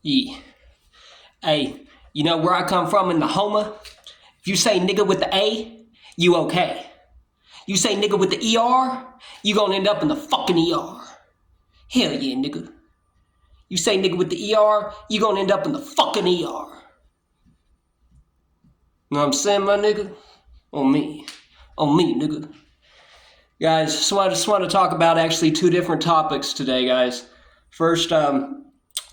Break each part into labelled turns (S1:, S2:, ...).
S1: Yeah. Hey, you know where I come from in the Homer? If you say nigga with the A, you okay. You say nigga with the ER, you gonna end up in the fucking ER. Hell yeah, nigga. You say nigga with the ER, you gonna end up in the fucking ER. Know what I'm saying, my nigga? On me, nigga. Guys, I just want to talk about actually two different topics today, guys. First, I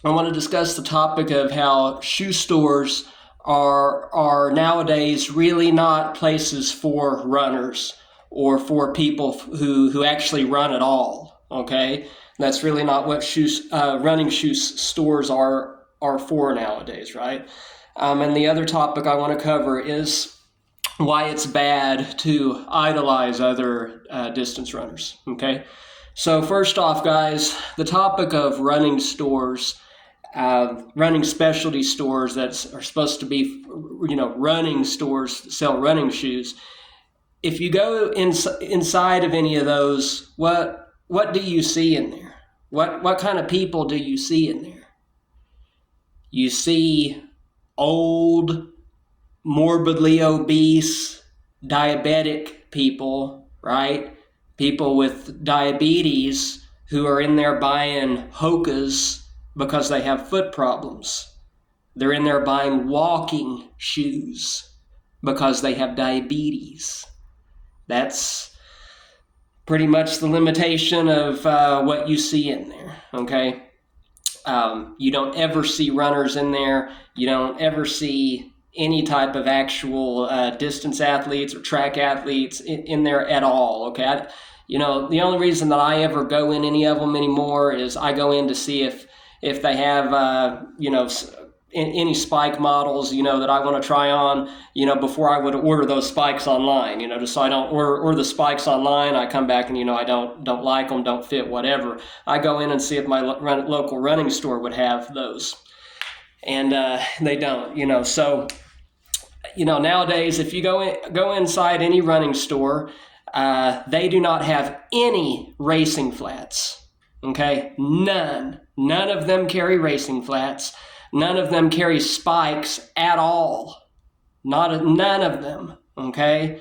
S1: want to discuss the topic of how shoe stores are nowadays really not places for runners or for people who actually run at all. Okay, that's really not what running shoe stores are for nowadays, right? And the other topic I want to cover is why it's bad to idolize other distance runners, okay? So first off, guys, the topic of running stores, running specialty stores that are supposed to be, running stores that sell running shoes. If you go inside of any of those, what do you see in there? What kind of people do you see in there? You see old, morbidly obese, diabetic people, right? People with diabetes who are in there buying Hokas because they have foot problems. They're in there buying walking shoes because they have diabetes. That's pretty much the limitation of what you see in there, okay? You don't ever see runners in there. You don't ever see any type of actual distance athletes or track athletes in there at all, okay? The only reason that I ever go in any of them anymore is I go in to see if they have, any spike models, that I want to try on, before I would order those spikes online, just so I don't order the spikes online. I come back and, I don't like them, don't fit, whatever. I go in and see if my local running store would have those. And they don't, so... nowadays, if you go inside any running store, they do not have any racing flats, okay? None of them carry racing flats. None of them carry spikes at all. None of them, okay?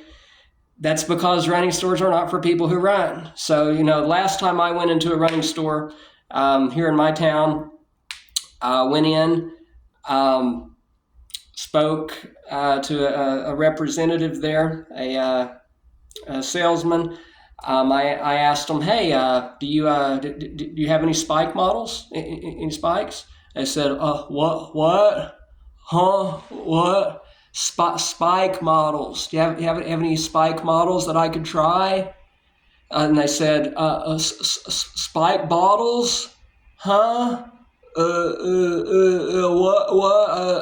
S1: That's because running stores are not for people who run. So, last time I went into a running store here in my town, went in, spoke to a representative there, a salesman. I asked him, "Hey, do you have any spike models? Any spikes?" They said, "What? Huh? What? Spike models? Do you have any spike models that I could try?" And they said, "Spike bottles? Huh? What?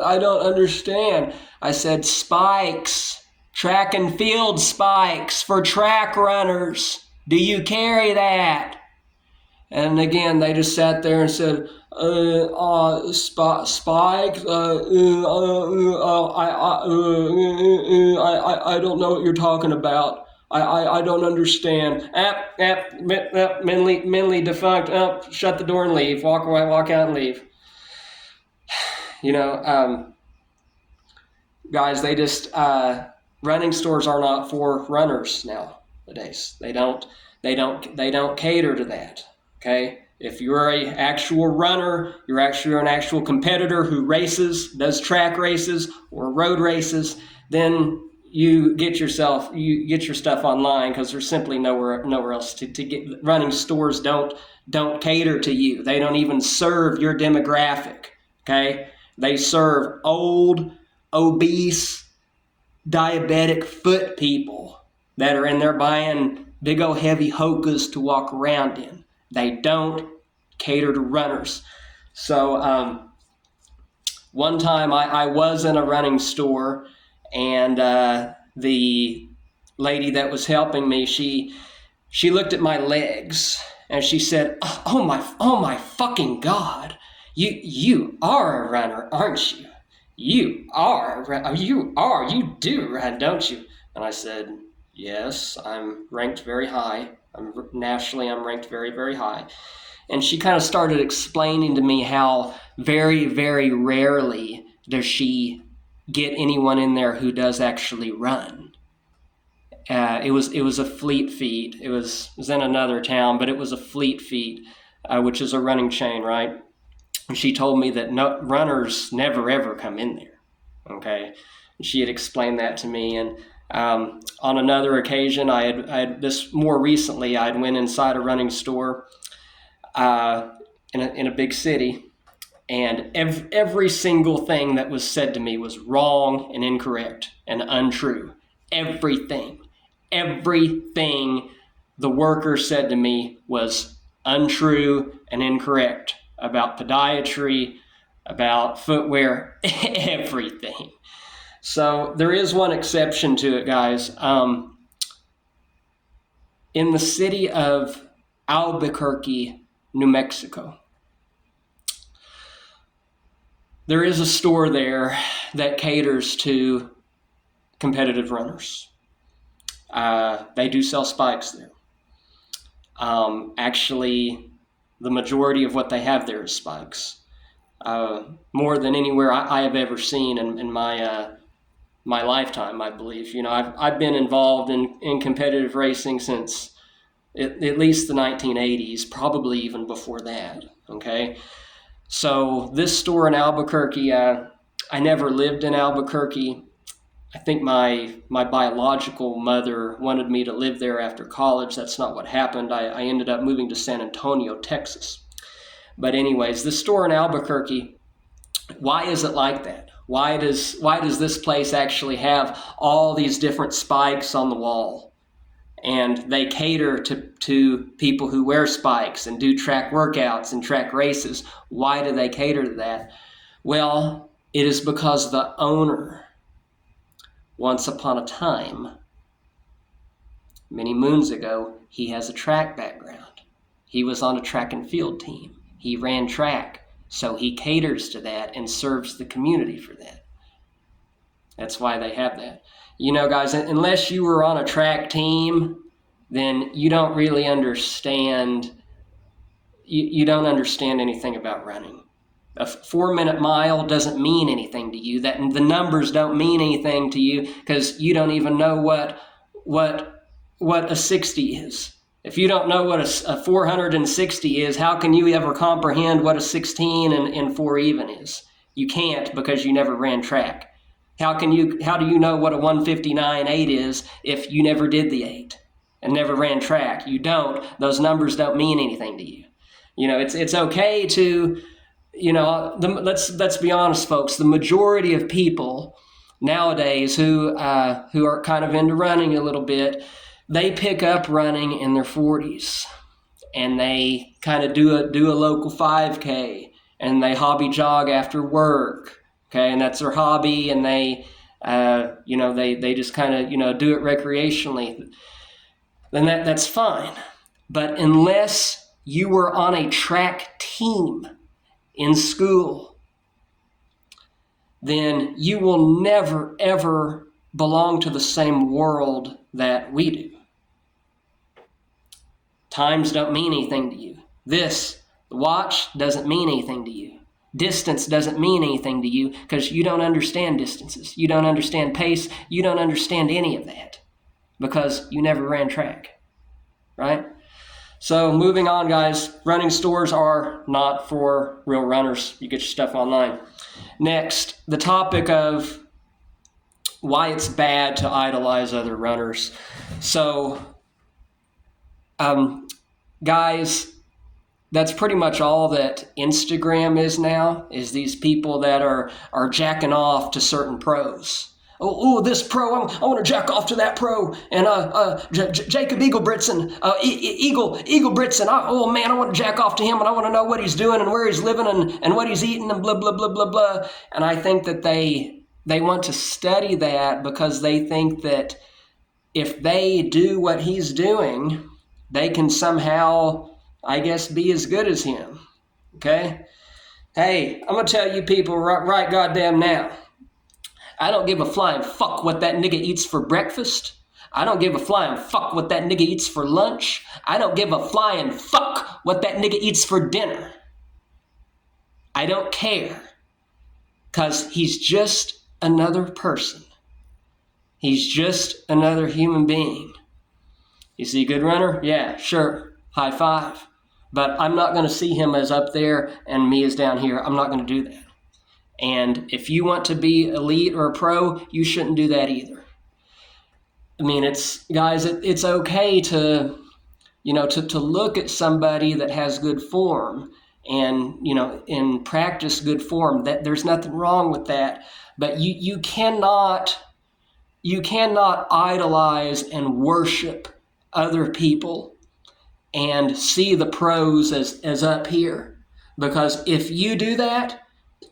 S1: I don't understand." I said, "Spikes, track and field spikes for track runners. Do you carry that?" And again, they just sat there and said, "Spikes? I don't know what you're talking about. I don't understand." Mentally defunct. Shut the door and leave. Walk away, walk out and leave. Guys, they just running stores are not for runners nowadays. They don't cater to that. Okay, if you're a actual runner, you're an actual competitor who does track races or road races, then you get your stuff online, because there's simply nowhere else to get. Running stores don't cater to you. They don't even serve your demographic. Okay, they serve old, obese, diabetic foot people that are in there buying big old heavy Hokas to walk around in. They don't cater to runners. So one time I was in a running store, and the lady that was helping me, she looked at my legs and she said, oh my fucking God, you are a runner, aren't you? You do run, don't you? And I said, "Yes, I'm ranked very high. Nationally, I'm ranked very, very high." And she kind of started explaining to me how very, very rarely does she get anyone in there who does actually run. It was a fleet feet. It was in another town, but it was a fleet feet, which is a running chain, right? And she told me that runners never ever come in there. Okay, and she had explained that to me. And on another occasion, I had this more recently. I'd went inside a running store in a big city, and every single thing that was said to me was wrong and incorrect and untrue. Everything the worker said to me was untrue and incorrect about podiatry, about footwear, everything. So there is one exception to it, guys. In the city of Albuquerque, New Mexico, there is a store there that caters to competitive runners. They do sell spikes there. Actually, the majority of what they have there is spikes. More than anywhere I have ever seen in my lifetime, I believe. You know, I've been involved in competitive racing since at least the 1980s, probably even before that. Okay, so this store in Albuquerque, I never lived in Albuquerque. I think my biological mother wanted me to live there after college. That's not what happened. I ended up moving to San Antonio, Texas. But anyways, this store in Albuquerque, why is it like that? Why does this place actually have all these different spikes on the wall? And they cater to people who wear spikes and do track workouts and track races. Why do they cater to that? Well, it is because the owner, once upon a time, many moons ago, he has a track background. He was on a track and field team. He ran track, so he caters to that and serves the community for that. That's why they have that. You know, guys, unless you were on a track team, then you don't really understand, you don't understand anything about running. A 4-minute mile doesn't mean anything to you. That the numbers don't mean anything to you because you don't even know what a 60 is. If you don't know what a 460 is, how can you ever comprehend what a 16 and 4 even is? You can't, because you never ran track. How do you know what a 159.8 is if you never did the 8 and never ran track? You don't. Those numbers don't mean anything to you. You know, it's okay to, you know, let's be honest, folks. The majority of people nowadays who are kind of into running a little bit, they pick up running in their 40s, and they kind of do a local 5K, and they hobby jog after work. Okay, and that's their hobby, and they just kind of do it recreationally. Then that's fine, but unless you were on a track team in school, then you will never, ever belong to the same world that we do. Times don't mean anything to you. The watch doesn't mean anything to you. Distance doesn't mean anything to you because you don't understand distances. You don't understand pace. You don't understand any of that because you never ran track, right? So moving on, guys, running stores are not for real runners. You get your stuff online. Next, the topic of why it's bad to idolize other runners. So, guys, that's pretty much all that Instagram is now, is these people that are jacking off to certain pros. Oh, this pro, I want to jack off to that pro. And Jacob Eaglebritzen, Eaglebritzen, oh man, I want to jack off to him, and I want to know what he's doing and where he's living and what he's eating and blah, blah, blah, blah, blah. And I think that they want to study that because they think that if they do what he's doing, they can somehow, I guess, be as good as him. Okay? Hey, I'm going to tell you people right goddamn now. I don't give a flying fuck what that nigga eats for breakfast. I don't give a flying fuck what that nigga eats for lunch. I don't give a flying fuck what that nigga eats for dinner. I don't care. Because he's just another person. He's just another human being. You see a good runner? Yeah, sure. High five. But I'm not going to see him as up there and me as down here. I'm not going to do that. And if you want to be elite or a pro, you shouldn't do that either. I mean, it's okay to, to look at somebody that has good form and, and practice good form. That there's nothing wrong with that. But you cannot idolize and worship other people and see the pros as up here. Because if you do that,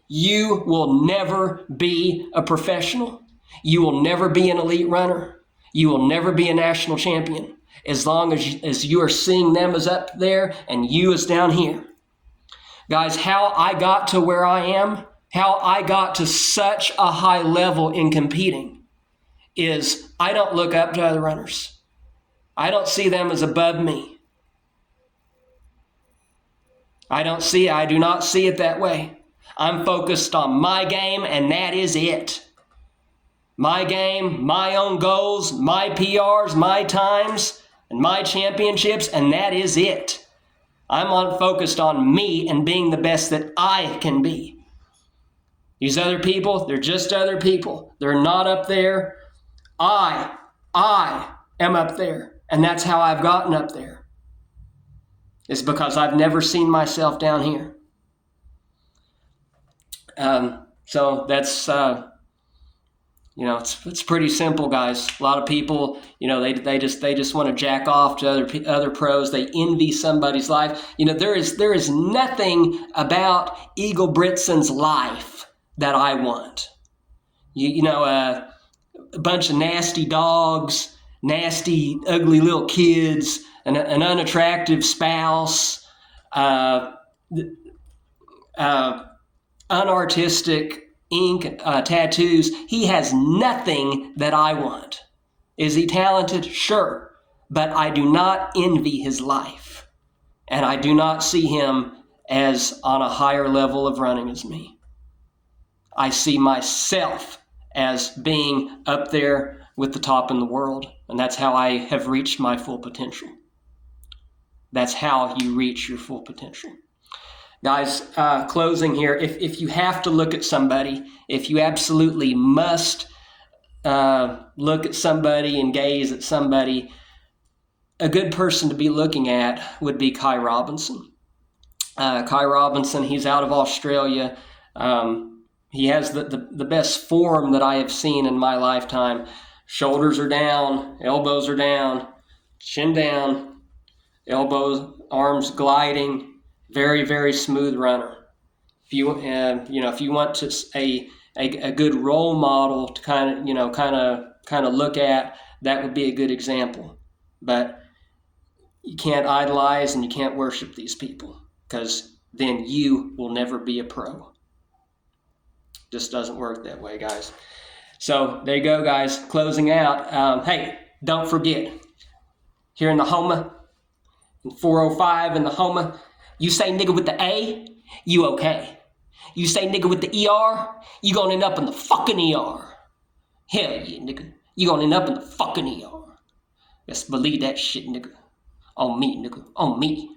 S1: you will never be a professional. You will never be an elite runner. You will never be a national champion as long as you are seeing them as up there and you as down here. Guys, how I got to where I am, how I got to such a high level in competing is I don't look up to other runners. I don't see them as above me. I do not see it that way. I'm focused on my game, and that is it. My game, my own goals, my PRs, my times, and my championships, and that is it. I'm focused on me and being the best that I can be. These other people, they're just other people. They're not up there. I am up there, and that's how I've gotten up there. It's because I've never seen myself down here. So that's, it's pretty simple, guys. A lot of people, they just want to jack off to other pros. They envy somebody's life. There is nothing about Eagle Britson's life that I want. A bunch of nasty dogs, nasty, ugly little kids, an unattractive spouse, unartistic ink, tattoos. He has nothing that I want. Is he talented? Sure. But I do not envy his life. And I do not see him as on a higher level of running as me. I see myself as being up there with the top in the world. And that's how I have reached my full potential. That's how you reach your full potential. Guys, closing here, if you have to look at somebody, if you absolutely must look at somebody and gaze at somebody, a good person to be looking at would be Kai Robinson. Kai Robinson, he's out of Australia. He has the best form that I have seen in my lifetime. Shoulders are down, elbows are down, chin down, elbows, arms gliding. Very, very smooth runner. If you want to a good role model to kind of look at, that would be a good example. But you can't idolize and you can't worship these people, because then you will never be a pro. Just doesn't work that way, guys. So there you go, guys. Closing out. Hey, don't forget, here in the Homa, in 405 in the Homa, you say nigga with the A, you okay. You say nigga with the ER, you gonna end up in the fucking ER. Hell yeah, nigga. You gonna end up in the fucking ER. Just believe that shit, nigga. On me, nigga. On me.